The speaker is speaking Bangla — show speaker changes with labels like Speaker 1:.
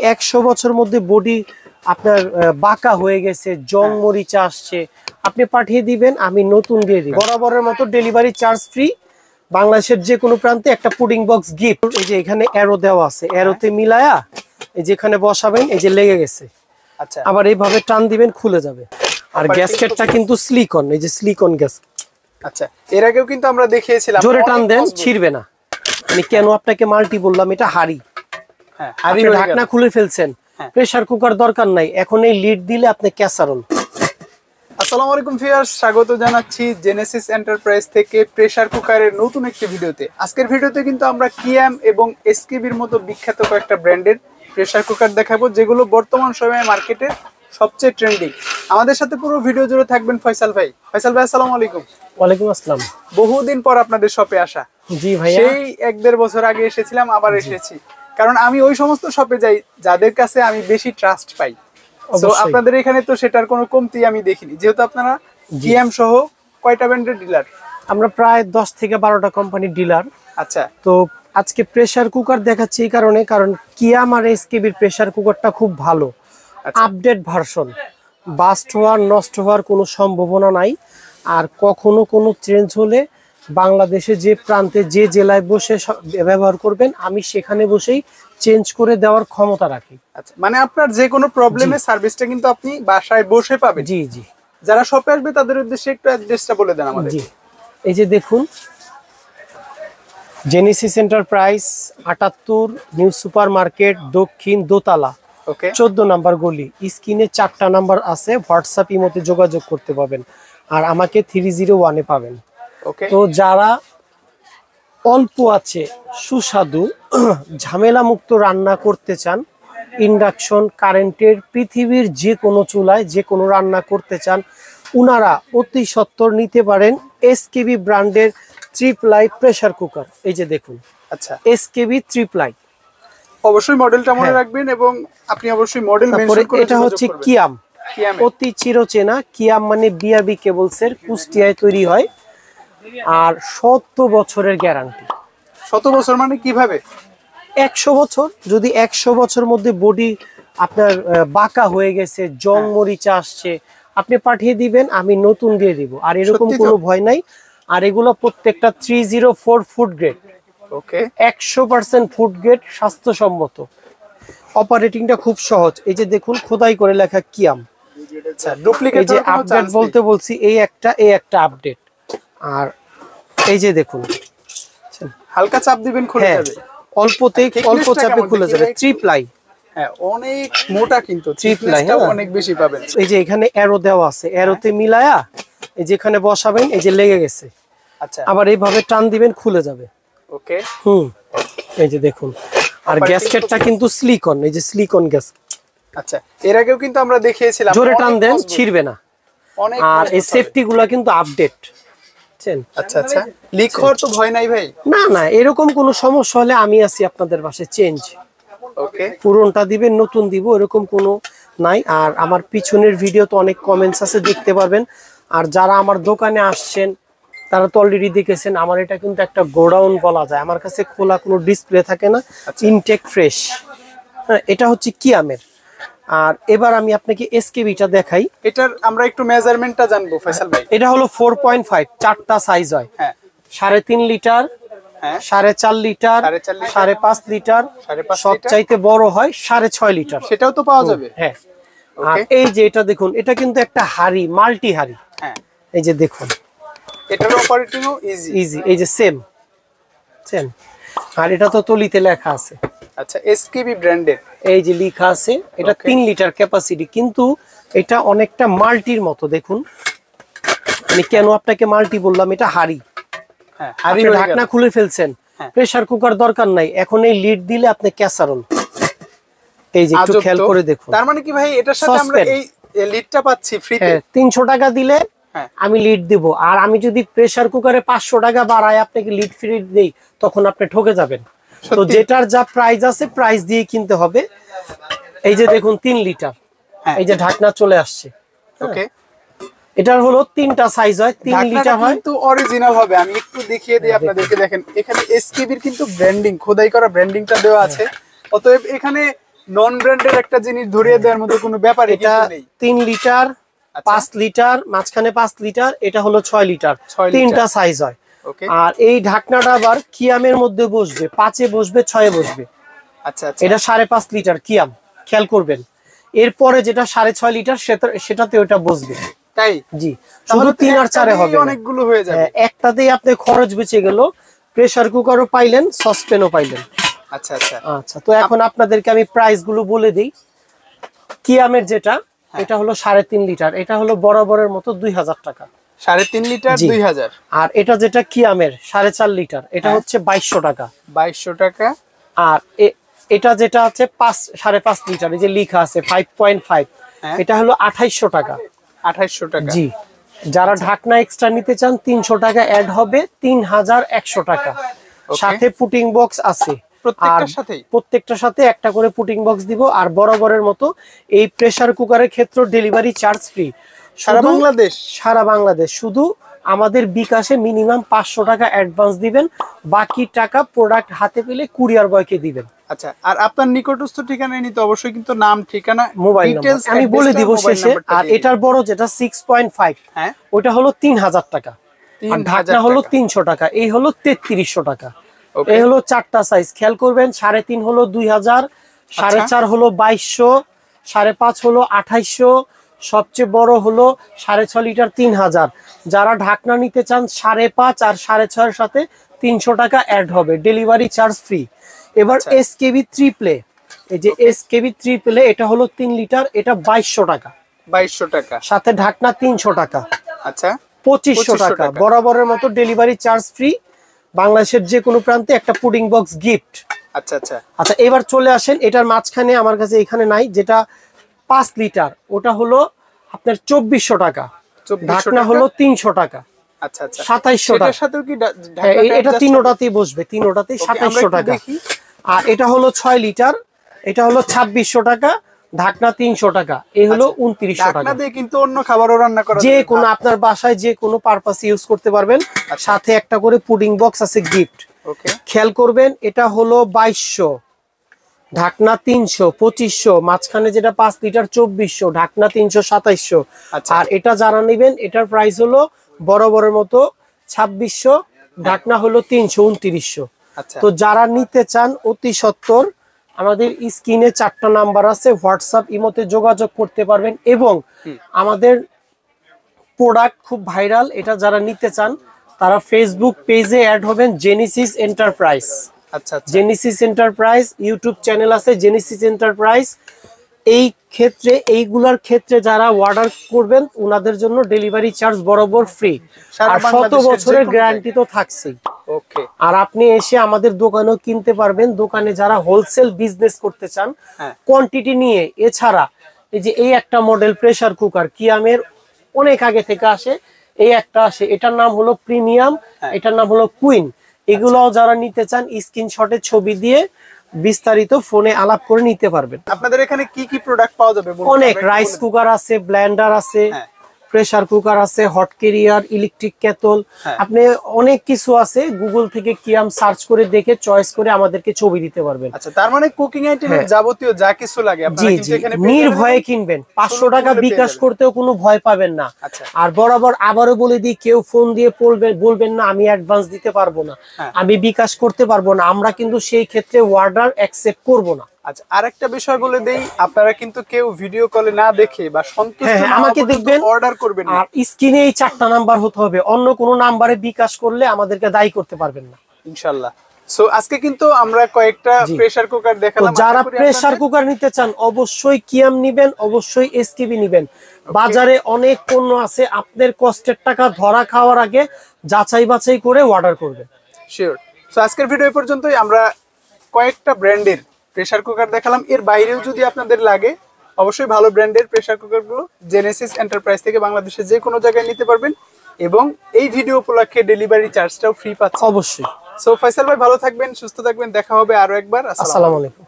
Speaker 1: 100 বছর মধ্যে বডি আপনার বাঁকা হয়ে গেছে, জং মরিচা আসছে, আপনি পাঠিয়ে দিবেন, আমি নতুন দিয়ে দিব। বরাবরের মতো ডেলিভারি চার্জ ফ্রি। বাংলাদেশের যে কোনো প্রান্তে একটা পুডিং বক্স গিফট। এই যে এখানে অ্যারো দেওয়া আছে, অ্যারোতে মিলায়া এই যেখানে বসাবেন, এই যে লেগে গেছে, আচ্ছা আবার এইভাবে টান দিবেন, খুলে যাবে। আর গ্যাসকেটটা কিন্তু সিলিকন, এই যে সিলিকন গ্যাসকেট।
Speaker 2: আচ্ছা, এর আগেও কিন্তু আমরা দেখিয়েছিলাম।
Speaker 1: জোরে টান দেন, ছিড়বে না। আমি কেন আপনাকে মাল্টি বললাম, এটা হাড়ি।
Speaker 2: হ্যাঁ,
Speaker 1: হাড়ি ঢাকনা খুলে ফেলছেন, প্রেসার কুকার দরকার নাই, এখন এই লিড দিলে আপনি ক্যাসারোল।
Speaker 2: আসসালামু আলাইকুম ভিউয়ার্স, স্বাগত জানাচ্ছি জেনেসিস এন্টারপ্রাইজ থেকে প্রেসার কুকারের নতুন একটি ভিডিওতে। আজকের ভিডিওতে কিন্তু আমরা কিয়াম এবং এসকেবির মতো বিখ্যাত কয়েকটা ব্র্যান্ডের প্রেসার কুকার দেখাবো, যেগুলো বর্তমান সময়ে মার্কেটে সবচেয়ে ট্রেন্ডিং। আমাদের সাথে পুরো ভিডিও জুড়ে থাকবেন ফয়সাল ভাই। ফয়সাল ভাই, আসসালামু আলাইকুম।
Speaker 1: ওয়ালাইকুম আসসালাম।
Speaker 2: বহুদিন পর আপনাদের শপে আসা।
Speaker 1: জি ভাইয়া,
Speaker 2: সেই 1-1.5 বছর আগে এসেছিলাম, আবার এসেছি, কারণ আমি ওই সমস্ত শপে যাই যাদের কাছে আমি বেশি ট্রাস্ট পাই। তো আপনাদের এখানে তো সেটার কোনো কমতি আমি দেখিনি, যেহেতু আপনারা কিয়াম সহ কয়টা ব্র্যান্ডের ডিলার?
Speaker 1: আমরা প্রায় 10 থেকে 12টা কোম্পানির ডিলার।
Speaker 2: আচ্ছা,
Speaker 1: তো আজকে প্রেসার কুকার দেখাচ্ছি এই কারণে, কারণ কিয়াম আর এসকেবির প্রেসার কুকারটা খুব ভালো, আপডেট ভার্সন। বাস্ট হওয়ার, নষ্ট হওয়ার কোনো সম্ভাবনা নাই। আর কখনো কোনো চেঞ্জ হলে বাংলাদেশে যে প্রান্তে যে জেলায় বসে ব্যবহার করবেন, আমি সেখানে বসেই চেঞ্জ করে দেওয়ার ক্ষমতা রাখি।
Speaker 2: আচ্ছা, মানে আপনার যে কোনো প্রবলেমের সার্ভিসটা কিন্তু আপনি বাসায় বসে পাবেন।
Speaker 1: জি জি।
Speaker 2: যারা শপে আসবে তাদের উদ্দেশ্যে একটু অ্যাড্রেসটা বলে দেন আমাদের।
Speaker 1: জি, এই যে দেখুন, Genesis enterprise 78 new super market, দক্ষিণ দোতলা, 14 নাম্বার গলি। স্ক্রিনে 4টা নাম্বার আছে, হোয়াটসঅ্যাপ ইমোতে যোগাযোগ করতে পাবেন, আর আমাকে 301-এ পাবেন। তো যারা অল্প আছে সুস্বাদু ঝামেলা মুক্ত রান্না করতে চান, ইন্ডাকশন কারেন্টের পৃথিবীর যে কোনো চুলায় যে কোনো রান্না করতে চান, উনারা অতি সত্বর নিতে পারেন এসকেবি ব্র্যান্ডের ট্রিপলাই প্রেসার কুকার। এই যে দেখুন,
Speaker 2: আচ্ছা,
Speaker 1: এসকেবি ট্রিপলাই।
Speaker 2: অবশ্যই মডেলটা মনে রাখবেন এবং আপনি অবশ্যই মডেল মেনশন করে।
Speaker 1: এটা হচ্ছে কিয়াম, অতি চিরচেনা। কিয়াম মানে বিআরবি কেবলসের, কুষ্টিয়ায় তৈরি হয়, আর 100 বছরের গ্যারান্টি।
Speaker 2: 100 বছর মানে কিভাবে?
Speaker 1: 100 বছর। যদি 100 বছর মধ্যে বডি আপনার বাঁকা হয়ে গেছে, জং মরিচা আসছে, আপনি পাঠিয়ে দিবেন, আমি নতুন দিয়ে দিব। আর এরকম কোনো ভয় নাই। আর এগুলো প্রত্যেকটা 304 ফুড গ্রেড। 100% ফুড গ্রেড, স্বাস্থ্যসম্মত। অপারেটিংটা খুব সহজ। এই যে দেখুন, খোদাই করে লেখা কিয়াম।
Speaker 2: আচ্ছা, ডুপ্লিকেট
Speaker 1: এই যে আপডেট বলতে বলছি, এই একটা আপডেট। আর এই যে দেখুন,
Speaker 2: হালকা চাপ দিবেন, খুলে যাবে।
Speaker 1: অল্প চাপে খুলে যাবে। ট্রিপলাই,
Speaker 2: হ্যাঁ, অনেক মোটা, কিন্তু থিকনেসটা অনেক বেশি পাবেন।
Speaker 1: এই যে এখানে অ্যারো দেওয়া আছে, অ্যারোতে মিলায়া এই যেখানে বসাবেন, এই যে লেগে গেছে, আচ্ছা আবার এইভাবে টান দিবেন, খুলে যাবে।
Speaker 2: ওকে,
Speaker 1: এই যে দেখুন। আর গ্যাসকেটটা কিন্তু সিলিকন, এই যে সিলিকন গ্যাসকেট।
Speaker 2: আচ্ছা, এর আগেও কিন্তু আমরা দেখিয়েছিলাম।
Speaker 1: জোরে টান দেন, ছিড়বে না। আর এই সেফটি গুলা কিন্তু আপডেট।
Speaker 2: আচ্ছা আচ্ছা, লিক হওয়ার তো ভয় নাই ভাই?
Speaker 1: না না, এরকম কোনো সমস্যা হলে আমি আছি আপনাদের পাশে। চেঞ্জ,
Speaker 2: ওকে,
Speaker 1: পুরনটা দিবেন, নতুন দিব, এরকম কোনো নাই। আর আমার পিছনের ভিডিও তো অনেক কমেন্টস আছে, দেখতে পারবেন। আর যারা আমার দোকানে আসছেন তারা তো অলরেডি দেখেছেন। আমার এটা কিন্তু একটা গোডাউন বলা যায়, আমার কাছে খোলা কোনো ডিসপ্লে থাকে না, ইনটেক ফ্রেশ। হ্যাঁ, এটা হচ্ছে কিয়ামের। আর এবার আমি আপনাকে এসকেবিটা দেখাই।
Speaker 2: এটার আমরা একটু মেজারমেন্টটা জানবো ফয়সাল ভাই।
Speaker 1: এটা হলো 4.5, 4টা সাইজ হয়। হ্যাঁ, 3.5 লিটার, 4.5 লিটার, 5.5 লিটার, সবচাইতে বড় হয় 6.5 লিটার।
Speaker 2: সেটাও তো পাওয়া যাবে।
Speaker 1: হ্যাঁ, আর এই যে এটা দেখুন, এটা কিন্তু একটা হাড়ি, মাল্টি হাড়ি। হ্যাঁ, এই যে দেখুন,
Speaker 2: এটার অপারেটিংও
Speaker 1: ইজি। এই যে সেম। আর এটা তো তলিতে লেখা আছে।
Speaker 2: আচ্ছা, এসকেবি ব্র্যান্ডের
Speaker 1: এই যে লেখা আছে, এটা 3 লিটার ক্যাপাসিটি, কিন্তু এটা অনেকটা মাল্টির মতো। দেখুন, আমি কেন আপনাকে মাল্টি বললাম, এটা হাড়ি।
Speaker 2: হ্যাঁ,
Speaker 1: হাড়ি ঢাকনা খুলে ফেলছেন, প্রেসার কুকার দরকার নাই, এখন এই লিড দিলে আপনি ক্যাসারোল। এই যে একটু খেয়াল করে দেখুন।
Speaker 2: তার মানে কি ভাই, এটার সাথে আমরা এই লিডটা পাচ্ছি ফ্রিতে? 300
Speaker 1: টাকা দিলে আমি লিড দিব। আর আমি যদি প্রেসার কুকারে 500 টাকা বাড়াই আপনাকে লিড ফ্রি দেই, তখন আপনি ঠকে যাবেন। তো যেটার যা প্রাইস আছে, প্রাইস দিয়ে কিনতে হবে। এই যে দেখুন, 3 লিটার, এই যে ঢাকনা চলে আসছে। ওকে, এটার হলো 3টা সাইজ হয়, 3 লিটার হয়,
Speaker 2: কিন্তু অরিজিনাল হবে। আমি একটু দেখিয়ে দিই আপনাদেরকে। দেখেন, এখানে এসকেবির কিন্তু ব্র্যান্ডিং, খোদাই করা ব্র্যান্ডিংটা দেওয়া আছে। অতএব এখানে নন ব্র্যান্ডের একটা জিনিস ধরিয়ে দেওয়ার মতো কোনো ব্যাপার
Speaker 1: এটা 3 লিটার 5 লিটার মাঝখানে 5 লিটার, এটা হলো 6 লিটার, তিনটা সাইজ হয়। আর এই ঢাকনাটা আবার কিয়ামের মধ্যে বসবে, 5 এ বসবে, 6 এ বসবে।
Speaker 2: আচ্ছা,
Speaker 1: এটা 5.5 লিটার কিয়াম, খেয়াল করবেন। এরপরে যেটা 6.5 লিটার সেটাতে ওটা বসবে।
Speaker 2: তাই?
Speaker 1: জি, শুধু 3 আর 4 এ হবে,
Speaker 2: অনেকগুলো হয়ে যাবে।
Speaker 1: একটাতেই আপনি খরচ বেঁচে গেল, প্রেসার কুকারও পাইলেন, সসপ্যানও পাইলেন।
Speaker 2: আচ্ছা আচ্ছা
Speaker 1: আচ্ছা, তো এখন আপনাদেরকে আমি প্রাইস গুলো বলে দিই। কিয়ামের যেটা, এটা হলো 3.5 লিটার, এটা হলো বরাবরের মতো 2000 টাকা।
Speaker 2: 3.5 লিটার 2000।
Speaker 1: আর এটা যেটা কিয়ামের 4.5 লিটার, এটা হচ্ছে 2200 টাকা।
Speaker 2: 2200 টাকা।
Speaker 1: আর এটা যেটা আছে 5.5 লিটার, এই যে লেখা আছে 5.5, এটা হলো 2800 টাকা।
Speaker 2: 2800 টাকা।
Speaker 1: জি, যারা ঢাকনা এক্সট্রা নিতে চান 300 টাকা অ্যাড হবে, 3100 টাকা। সাথে পুটিং বক্স আছে, প্রত্যেকটার সাথে একটা করে পুটিং বক্স দিব। আর বরাবরের মতো এই প্রেসার কুকারের ক্ষেত্রে ডেলিভারি চার্জ ফ্রি সারা বাংলাদেশ। শুধু আমাদের বিকাশে মিনিমাম 500 টাকা অ্যাডভান্স দিবেন, বাকি টাকা প্রোডাক্ট হাতে পেলে কুরিয়ার বয়কে দিবেন।
Speaker 2: আচ্ছা, আর আপনার নিকটস্থ ঠিকানায় নিতে অবশ্যই কিন্তু নাম, ঠিকানা,
Speaker 1: মোবাইল ডিটেইলস আমি বলে দিব শেষে। আর এটার বড় যেটা 6.5, ওটা হলো 3000 টাকা, আর ঢাকনা হলো 300 টাকা, এই হলো 3300 টাকা। এই হলো 4টা সাইজ, খেয়াল করবেন। 3.5 হলো 2000, 4.5 হলো 2200, 5.5 হলো 2800, সবচেয়ে বড় হলো 6.5 লিটার 3000। যারা ঢাকনা নিতে চান 5.5 আর 6.5 এর সাথে 300 টাকা অ্যাড হবে, ডেলিভারি চার্জ ফ্রি। এবার এসকেবি ট্রিপলে, এই যে এসকেবি ট্রিপলে, এটা হলো 3 লিটার, এটা 2200 টাকা।
Speaker 2: 2200 টাকা,
Speaker 1: সাথে ঢাকনা 300 টাকা।
Speaker 2: আচ্ছা,
Speaker 1: 2500 টাকা বরাবরের মতো ডেলিভারি চার্জ ফ্রি। বাংলাদেশের যে কোনো প্রান্তে একটা পুডিং বক্স গিফট।
Speaker 2: আচ্ছা আচ্ছা
Speaker 1: আচ্ছা, এবার চলে আসেন এটার মাঝখানে, আমার কাছে এখানে নাই, যেটা 5 লিটার, ওটা হলো আপনার 2400 টাকা। ঢাকনা হলো 300 টাকা।
Speaker 2: আচ্ছা আচ্ছা,
Speaker 1: 2700 টাকা।
Speaker 2: এটার সাথেও কি
Speaker 1: এটা তিনটাতেই বসবে, তিনটাতেই 2700 টাকা। আর এটা হলো 6 লিটার, এটা হলো 2600 টাকা, ঢাকনা 300 টাকা, এই হলো 2900 টাকা।
Speaker 2: ঢাকনা দিয়ে কিন্তু অন্য খাবারও রান্না করা
Speaker 1: যে কোনো আপনার বাসায় যে কোনো পারপাসে ইউজ করতে পারবেন। সাথে একটা করে পুডিং বক্স আছে গিফট।
Speaker 2: ওকে,
Speaker 1: খেয়াল করবেন, এটা হলো 2200, ঢাকনা 300, 2500, মাঝখানে যেটা 5 লিটার 2400, ঢাকনা 300, 2700। আর এটা যারা নেবেন, এটার প্রাইস হলো বরাবরের মতো 2600, ঢাকনা হলো 300, 2900। তো যারা নিতে চান অতি সত্বর আমাদের স্ক্রিনে 4টা নাম্বার আছে, হোয়াটসঅ্যাপ ইমোতে যোগাযোগ করতে পারবেন। এবং আমাদের প্রোডাক্ট খুব ভাইরাল, এটা যারা নিতে চান তারা ফেসবুক পেজে অ্যাড হবেন, জেনেসিস এন্টারপ্রাইজ। আচ্ছা, জেনেসিস এন্টারপ্রাইজ ইউটিউব চ্যানেল আছে, জেনেসিস এন্টারপ্রাইজ। এই ক্ষেত্রে, এইগুলার ক্ষেত্রে যারা অর্ডার করবেন ওনাদের জন্য ডেলিভারি চার্জ বরাবর ফ্রি, আর 100 বছরের গ্যারান্টি তো থাকছেই। ওকে, আর আপনি এসে আমাদের দোকানেও কিনতে পারবেন। দোকানে যারা হোলসেল বিজনেস করতে চান কোয়ান্টিটি নিয়ে, এছাড়া এই যে এই একটা মডেল প্রেসার কুকার কিয়ামের অনেক আগে থেকে আসে, এই একটা আসে, এটার নাম হলো প্রিমিয়াম, এটার নাম হলো কুইন। এগুলোও যারা নিতে চান স্ক্রিনশটে ছবি দিয়ে বিস্তারিত ফোনে আলাপ করে নিতে পারবেন।
Speaker 2: আপনাদের এখানে কি কি প্রোডাক্ট পাওয়া যাবে?
Speaker 1: অনেক, রাইস কুকার আছে, ব্লেন্ডার আছে, প্রেসার কুকার আছে, হট কেরিয়ার, ইলেকট্রিক কেটল, আপনি অনেক কিছু আছে। গুগল থেকে কিয়াম সার্চ করে দেখে চয়েস করে আমাদেরকে ছবি দিতে পারবেন।
Speaker 2: আচ্ছা, তার মানে কুকিং আইটেমের যাবতীয় যা কিছু লাগে আপনারা কিন্তু এখানে
Speaker 1: নির্ভয়ে কিনবেন। 500 টাকা বিকাশ করতেও কোনো ভয় পাবেন না। আর বরাবর আবারও বলে দিই, কেউ ফোন দিয়ে বলবেন না আমি অ্যাডভান্স দিতে পারবো না, আমি বিকাশ করতে পারবো না, আমরা কিন্তু সেই ক্ষেত্রে অর্ডার অ্যাকসেপ্ট করব না।
Speaker 2: আচ্ছা, আরেকটা বিষয় বলে দেই, আপনারা কিন্তু কেউ ভিডিও কলে না দেখে বা সন্তুষ্ট
Speaker 1: আমাকে দেখবেন,
Speaker 2: অর্ডার করবেন না।
Speaker 1: আর স্ক্রিনে এই 4টা নাম্বার হতে হবে, অন্য কোনো নাম্বারে বিকাশ করলে আমাদেরকে দায়ী করতে পারবেন না
Speaker 2: ইনশাআল্লাহ। সো আজকে কিন্তু আমরা কয়েকটা প্রেসার কুকার দেখালাম।
Speaker 1: যারা প্রেসার কুকার নিতে চান অবশ্যই কিয়াম নিবেন, অবশ্যই এসকেবি নিবেন। বাজারে অনেক পণ্য আছে, আপনাদের কষ্টের টাকা ধরা খাওয়ার আগে যাচাই বাছাই করে অর্ডার করবেন।
Speaker 2: শিওর। সো আজকের ভিডিও পর্যন্তই। আমরা কয়েকটা ব্র্যান্ডের প্রেসার কুকার দেখালাম, এর বাইরেও যদি আপনাদের লাগে অবশ্যই ভালো ব্র্যান্ডের প্রেসার কুকারগুলো জেনেসিস এন্টারপ্রাইজ থেকে বাংলাদেশের যে কোনো জায়গায় নিতে পারবেন। এবং এই ভিডিও উপলক্ষে ডেলিভারি চার্জটাও ফ্রি পাচ্ছেন
Speaker 1: অবশ্যই।
Speaker 2: সো ফয়সাল ভাই ভালো থাকবেন, সুস্থ থাকবেন, দেখা হবে আরো একবার।
Speaker 1: আসসালামু আলাইকুম।